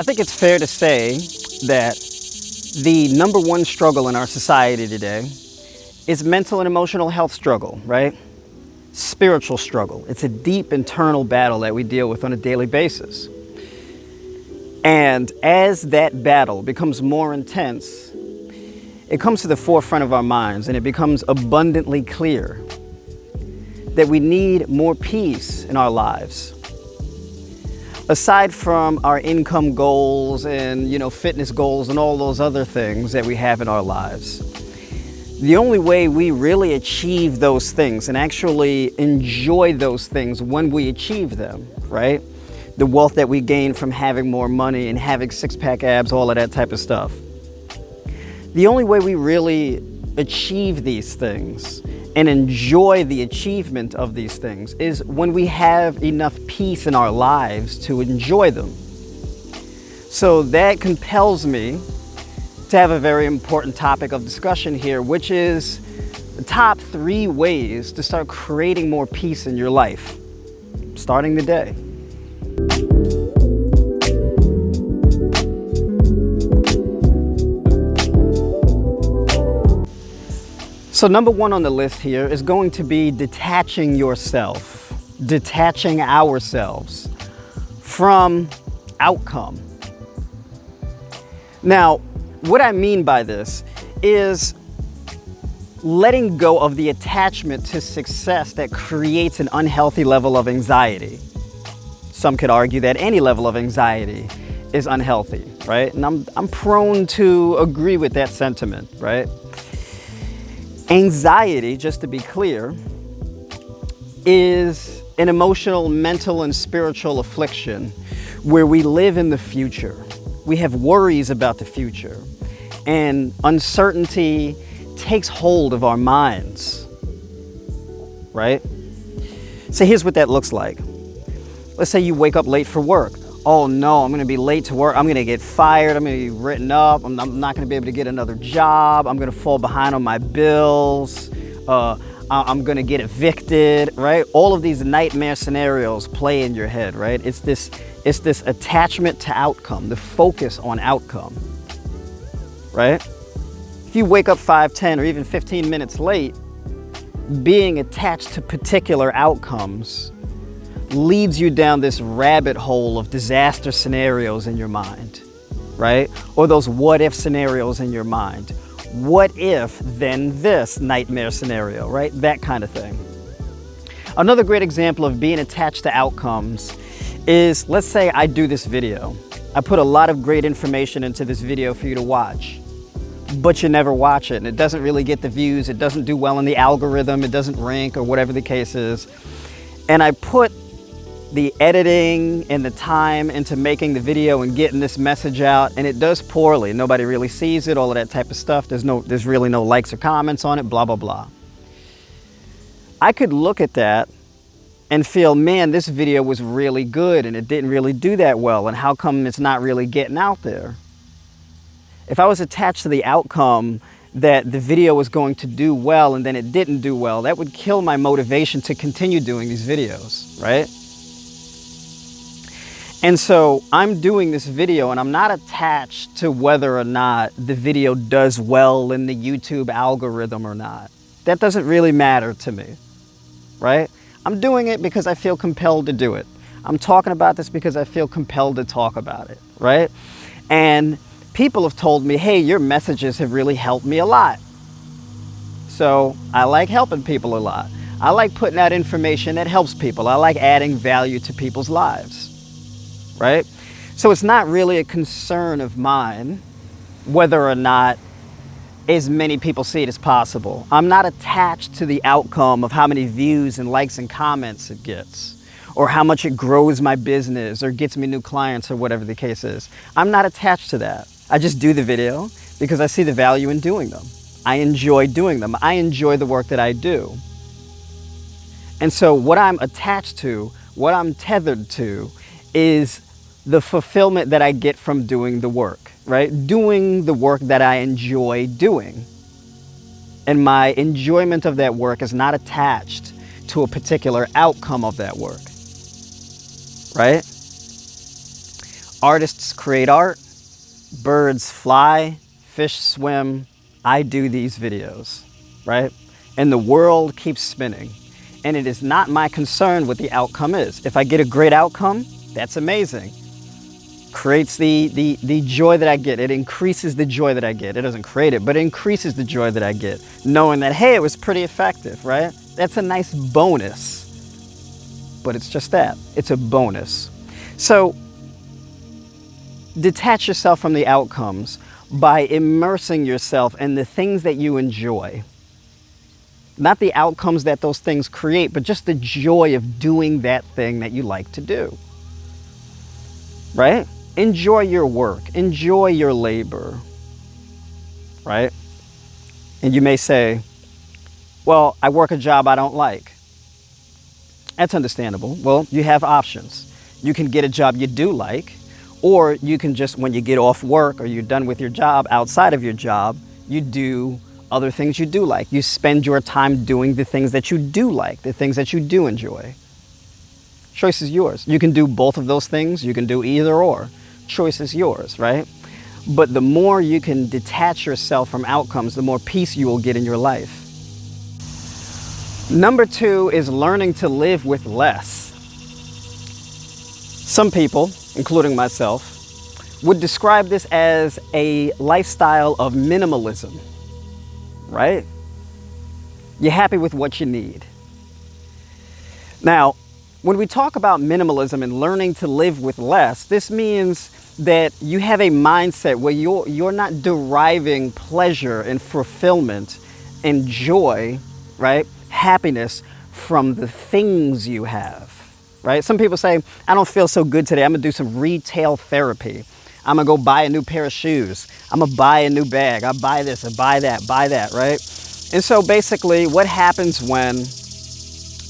I think it's fair to say that the number one struggle in our society today is mental and emotional health struggle, right? Spiritual struggle. It's a deep internal battle that we deal with on a daily basis. And as that battle becomes more intense, it comes to the forefront of our minds and it becomes abundantly clear that we need more peace in our lives. Aside from our income goals and, fitness goals and all those other things that we have in our lives, the only way we really achieve those things and actually enjoy those things when we achieve them, right? The wealth that we gain from having more money and having six-pack abs, all of that type of stuff. The only way we really achieve these things and enjoy the achievement of these things is when we have enough peace in our lives to enjoy them. So that compels me to have a very important topic of discussion here, which is the top 3 ways to start creating more peace in your life, starting today. So number 1 on the list here is going to be detaching yourself, detaching ourselves from outcome. Now, what I mean by this is letting go of the attachment to success that creates an unhealthy level of anxiety. Some could argue that any level of anxiety is unhealthy, right? And I'm prone to agree with that sentiment, right? Anxiety, just to be clear, is an emotional, mental, and spiritual affliction where we live in the future. We have worries about the future, and uncertainty takes hold of our minds, right? So here's what that looks like. Let's say you wake up late for work. Oh no, I'm going to be late to work. I'm going to get fired. I'm going to be written up. I'm not going to be able to get another job. I'm going to fall behind on my bills. I'm going to get evicted, right? All of these nightmare scenarios play in your head, right? It's this attachment to outcome, the focus on outcome, right? If you wake up 5, 10, or even 15 minutes late, being attached to particular outcomes leads you down this rabbit hole of disaster scenarios in your mind, right? Or those what if scenarios in your mind. What if, then this nightmare scenario, right? That kind of thing. Another great example of being attached to outcomes is, let's say I do this video. I put a lot of great information into this video for you to watch, but you never watch it, and it doesn't really get the views, it doesn't do well in the algorithm, it doesn't rank, or whatever the case is. And I put the editing and the time into making the video and getting this message out, and it does poorly. Nobody really sees it, all of that type of stuff. There's really no likes or comments on it, blah, blah, blah. I could look at that and feel, man, this video was really good and it didn't really do that well, and how come it's not really getting out there? If I was attached to the outcome that the video was going to do well and then it didn't do well, that would kill my motivation to continue doing these videos, right? And so I'm doing this video and I'm not attached to whether or not the video does well in the YouTube algorithm or not. That doesn't really matter to me, right? I'm doing it because I feel compelled to do it. I'm talking about this because I feel compelled to talk about it, right? And people have told me, hey, your messages have really helped me a lot. So I like helping people a lot. I like putting out information that helps people. I like adding value to people's lives. Right? So it's not really a concern of mine whether or not as many people see it as possible. I'm not attached to the outcome of how many views and likes and comments it gets, or how much it grows my business or gets me new clients or whatever the case is. I'm not attached to that. I just do the video because I see the value in doing them. I enjoy doing them. I enjoy the work that I do. And so what I'm attached to, what I'm tethered to, is the fulfillment that I get from doing the work, right? Doing the work that I enjoy doing. And my enjoyment of that work is not attached to a particular outcome of that work, right? Artists create art, birds fly, fish swim. I do these videos, right? And the world keeps spinning. And it is not my concern what the outcome is. If I get a great outcome, that's amazing. Creates the joy that I get. It increases the joy that I get. It doesn't create it, but it increases the joy that I get. Knowing that, hey, it was pretty effective, right? That's a nice bonus. But it's just that. It's a bonus. So detach yourself from the outcomes by immersing yourself in the things that you enjoy. Not the outcomes that those things create, but just the joy of doing that thing that you like to do. Right? Enjoy your work. Enjoy your labor. Right? And you may say, well, I work a job I don't like. That's understandable. Well, you have options. You can get a job you do like, or you can just, when you get off work or you're done with your job, outside of your job, you do other things you do like. You spend your time doing the things that you do like, the things that you do enjoy. Choice is yours. You can do both of those things. You can do either or. Choice is yours, right? But the more you can detach yourself from outcomes, the more peace you will get in your life. Number 2 is learning to live with less. Some people, including myself, would describe this as a lifestyle of minimalism, right? You're happy with what you need. Now, when we talk about minimalism and learning to live with less, this means that you have a mindset where you're not deriving pleasure and fulfillment and joy, right? Happiness from the things you have, right? Some people say, I don't feel so good today. I'm gonna do some retail therapy. I'm gonna go buy a new pair of shoes. I'm gonna buy a new bag. I buy this, I buy that, right? And so basically what happens when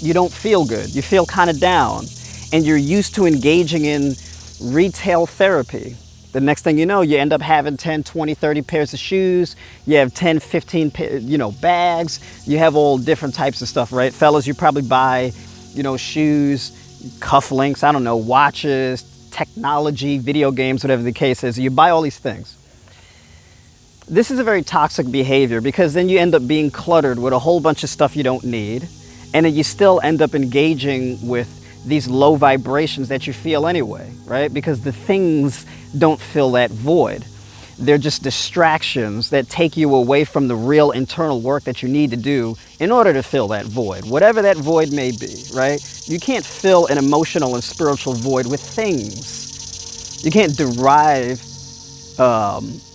you don't feel good, you feel kind of down, and you're used to engaging in retail therapy. The next thing you know, you end up having 10, 20, 30 pairs of shoes. You have 10, 15, bags. You have all different types of stuff, right? Fellas, you probably buy, shoes, cufflinks, I don't know, watches, technology, video games, whatever the case is. You buy all these things. This is a very toxic behavior because then you end up being cluttered with a whole bunch of stuff you don't need. And then you still end up engaging with these low vibrations that you feel anyway, right? Because the things don't fill that void. They're just distractions that take you away from the real internal work that you need to do in order to fill that void, whatever that void may be, right? You can't fill an emotional and spiritual void with things. You can't derive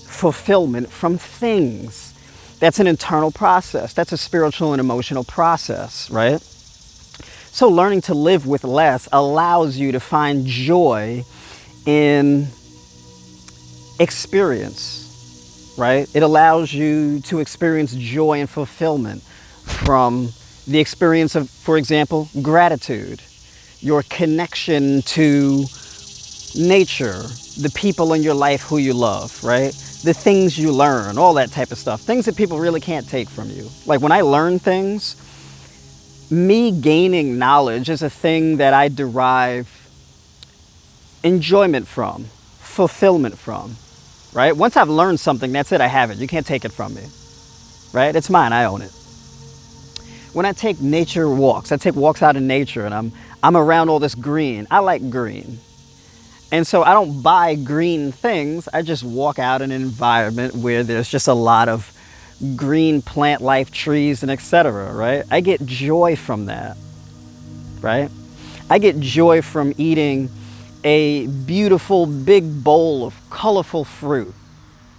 fulfillment from things. That's an internal process. That's a spiritual and emotional process, right? So learning to live with less allows you to find joy in experience, right? It allows you to experience joy and fulfillment from the experience of, for example, gratitude, your connection to nature, the people in your life who you love, right? The things you learn, all that type of stuff. Things that people really can't take from you. Like when I learn things, me gaining knowledge is a thing that I derive enjoyment from, fulfillment from, right? Once I've learned something, that's it, I have it. You can't take it from me, right? It's mine, I own it. When I take nature walks, I take walks out in nature and I'm around all this green. I like green. And so I don't buy green things. I just walk out in an environment where there's just a lot of green plant life, trees, and etc., right? I get joy from that, right? I get joy from eating a beautiful big bowl of colorful fruit,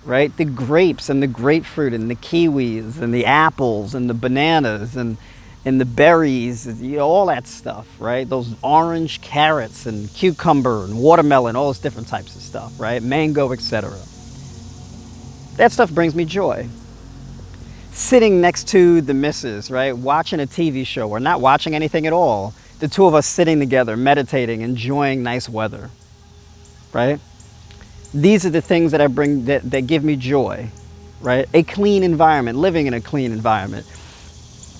right? The grapes and the grapefruit and the kiwis and the apples and the bananas and the berries, all that stuff, right? Those orange carrots and cucumber and watermelon, all those different types of stuff, right? Mango, etc. That stuff brings me joy. Sitting next to the missus, right? Watching a TV show or not watching anything at all. The two of us sitting together, meditating, enjoying nice weather, right? These are the things that I bring that give me joy, right? A clean environment, living in a clean environment.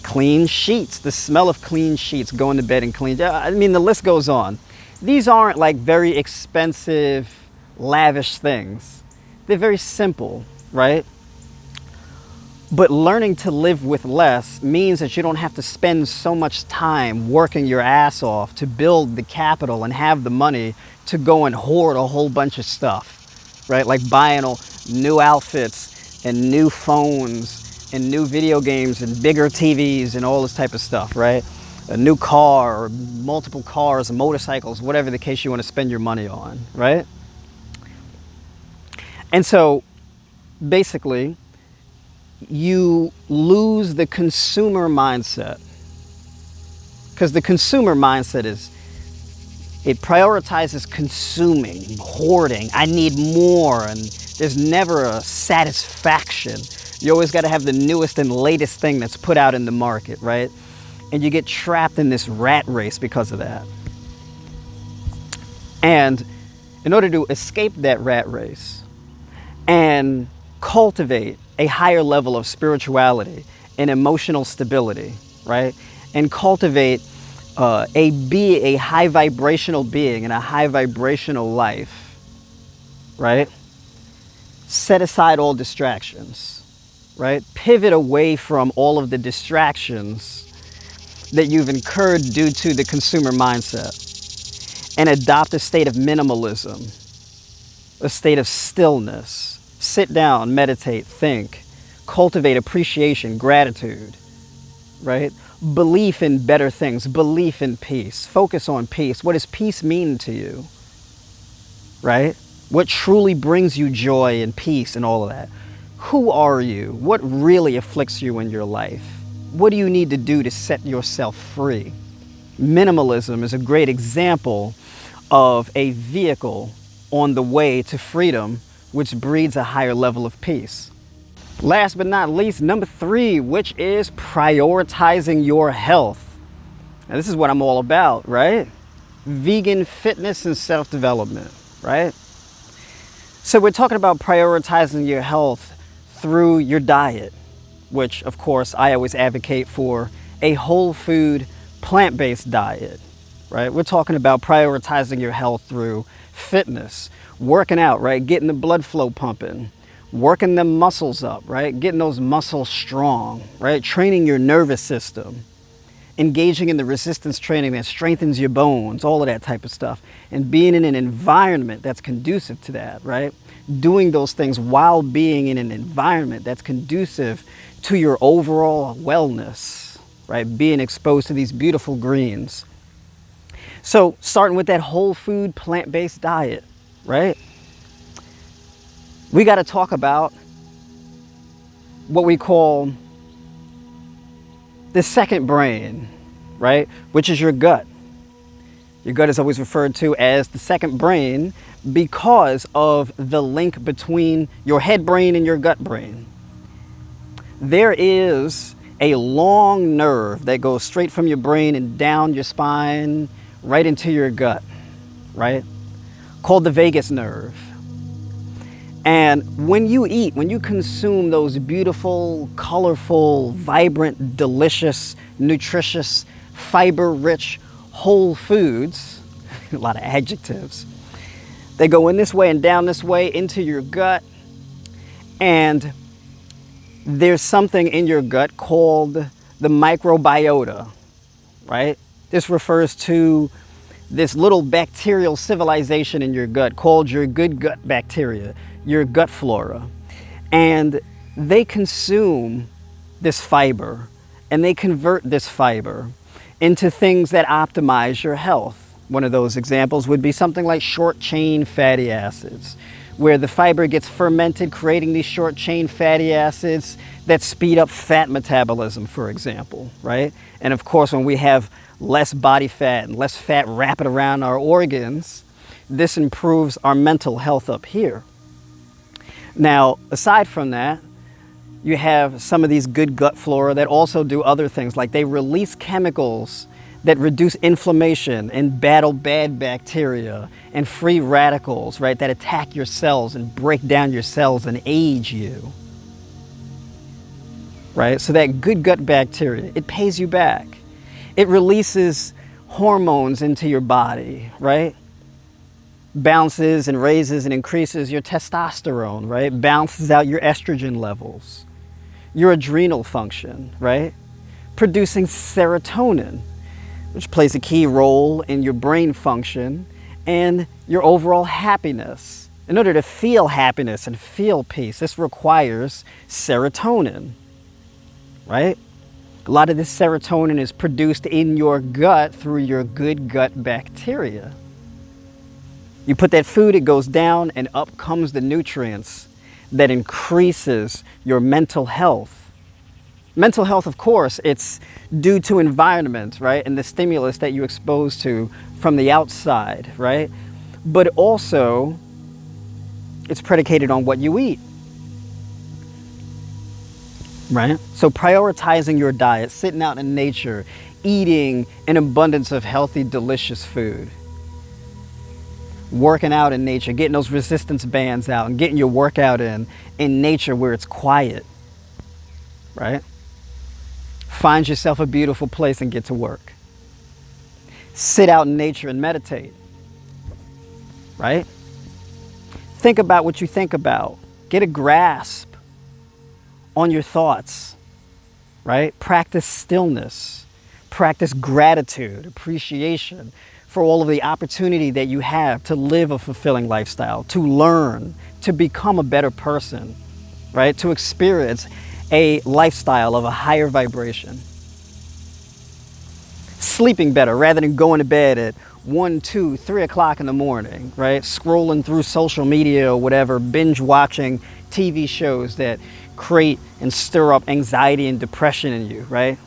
Clean sheets, the smell of clean sheets, going to bed and clean. I mean, the list goes on. These aren't like very expensive lavish things. They're very simple, right? But learning to live with less means that you don't have to spend so much time working your ass off to build the capital and have the money to go and hoard a whole bunch of stuff, right? Like buying new outfits and new phones and new video games and bigger TVs and all this type of stuff, right? A new car or multiple cars, motorcycles, whatever the case you want to spend your money on, right? And so basically, you lose the consumer mindset, because the consumer mindset it prioritizes consuming, hoarding. I need more, and there's never a satisfaction. You always got to have the newest and latest thing that's put out in the market, right? And you get trapped in this rat race because of that. And in order to escape that rat race and cultivate a higher level of spirituality and emotional stability, right? And cultivate a high vibrational being and a high vibrational life, right? Set aside all distractions, right? Pivot away from all of the distractions that you've incurred due to the consumer mindset, and adopt a state of minimalism, a state of stillness. Sit down, meditate, think, cultivate appreciation, gratitude, right? Belief in better things, belief in peace. Focus on peace. What does peace mean to you, right? What truly brings you joy and peace and all of that? Who are you? What really afflicts you in your life? What do you need to do to set yourself free? Minimalism is a great example of a vehicle on the way to freedom, which breeds a higher level of peace. Last but not least, number 3, which is prioritizing your health. Now, this is what I'm all about, right? Vegan fitness and self-development, right? So we're talking about prioritizing your health through your diet, which of course I always advocate for a whole food, plant-based diet, right? We're talking about prioritizing your health through fitness, working out, right? Getting the blood flow pumping, working the muscles up, right? Getting those muscles strong, right? Training your nervous system, engaging in the resistance training that strengthens your bones, all of that type of stuff, and being in an environment that's conducive to that, right? Doing those things while being in an environment that's conducive to your overall wellness, right? Being exposed to these beautiful greens. So starting with that whole food, plant-based diet, right? We got to talk about what we call the second brain, right? Which is your gut. Your gut is always referred to as the second brain because of the link between your head brain and your gut brain. There is a long nerve that goes straight from your brain and down your spine, right into your gut, right? Called the vagus nerve. And when you eat, when you consume those beautiful, colorful, vibrant, delicious, nutritious, fiber-rich, whole foods, a lot of adjectives, they go in this way and down this way into your gut, and there's something in your gut called the microbiota, right? This refers to this little bacterial civilization in your gut called your good gut bacteria, your gut flora. And they consume this fiber and they convert this fiber into things that optimize your health. One of those examples would be something like short chain fatty acids, where the fiber gets fermented, creating these short chain fatty acids that speed up fat metabolism, for example, right? And of course, when we have less body fat and less fat wrapping around our organs, this improves our mental health up here. Now, aside from that, you have some of these good gut flora that also do other things, like they release chemicals that reduce inflammation and battle bad bacteria and free radicals, right, that attack your cells and break down your cells and age you, right? So that good gut bacteria, it pays you back. It releases hormones into your body, right? Balances and raises and increases your testosterone, right? Balances out your estrogen levels, your adrenal function, right? Producing serotonin, which plays a key role in your brain function and your overall happiness. In order to feel happiness and feel peace, this requires serotonin, right? A lot of this serotonin is produced in your gut through your good gut bacteria. You put that food, it goes down, and up comes the nutrients that increases your mental health. Mental health, of course, it's due to environment, right? And the stimulus that you expose to from the outside, right? But also, it's predicated on what you eat, right? So prioritizing your diet, sitting out in nature, eating an abundance of healthy, delicious food, working out in nature, getting those resistance bands out and getting your workout in nature where it's quiet, right? Find yourself a beautiful place and get to work. Sit out in nature and meditate, right? Think about what you think about. Get a grasp on your thoughts, right? Practice stillness. Practice gratitude, appreciation for all of the opportunity that you have to live a fulfilling lifestyle, to learn, to become a better person, right? To experience a lifestyle of a higher vibration. Sleeping better rather than going to bed at 1, 2, 3 o'clock in the morning, right? Scrolling through social media or whatever, binge watching TV shows that create and stir up anxiety and depression in you, right?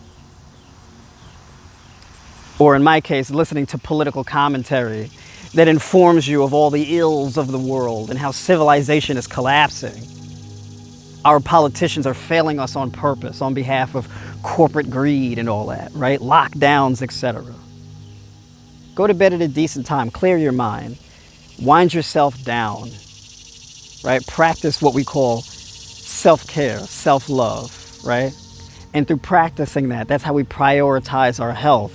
Or in my case, listening to political commentary that informs you of all the ills of the world and how civilization is collapsing. Our politicians are failing us on purpose on behalf of corporate greed and all that, right? Lockdowns, etc. Go to bed at a decent time, clear your mind, wind yourself down, right? Practice what we call self-care, self-love, right? And through practicing that, that's how we prioritize our health,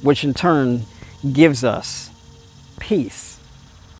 which in turn gives us peace.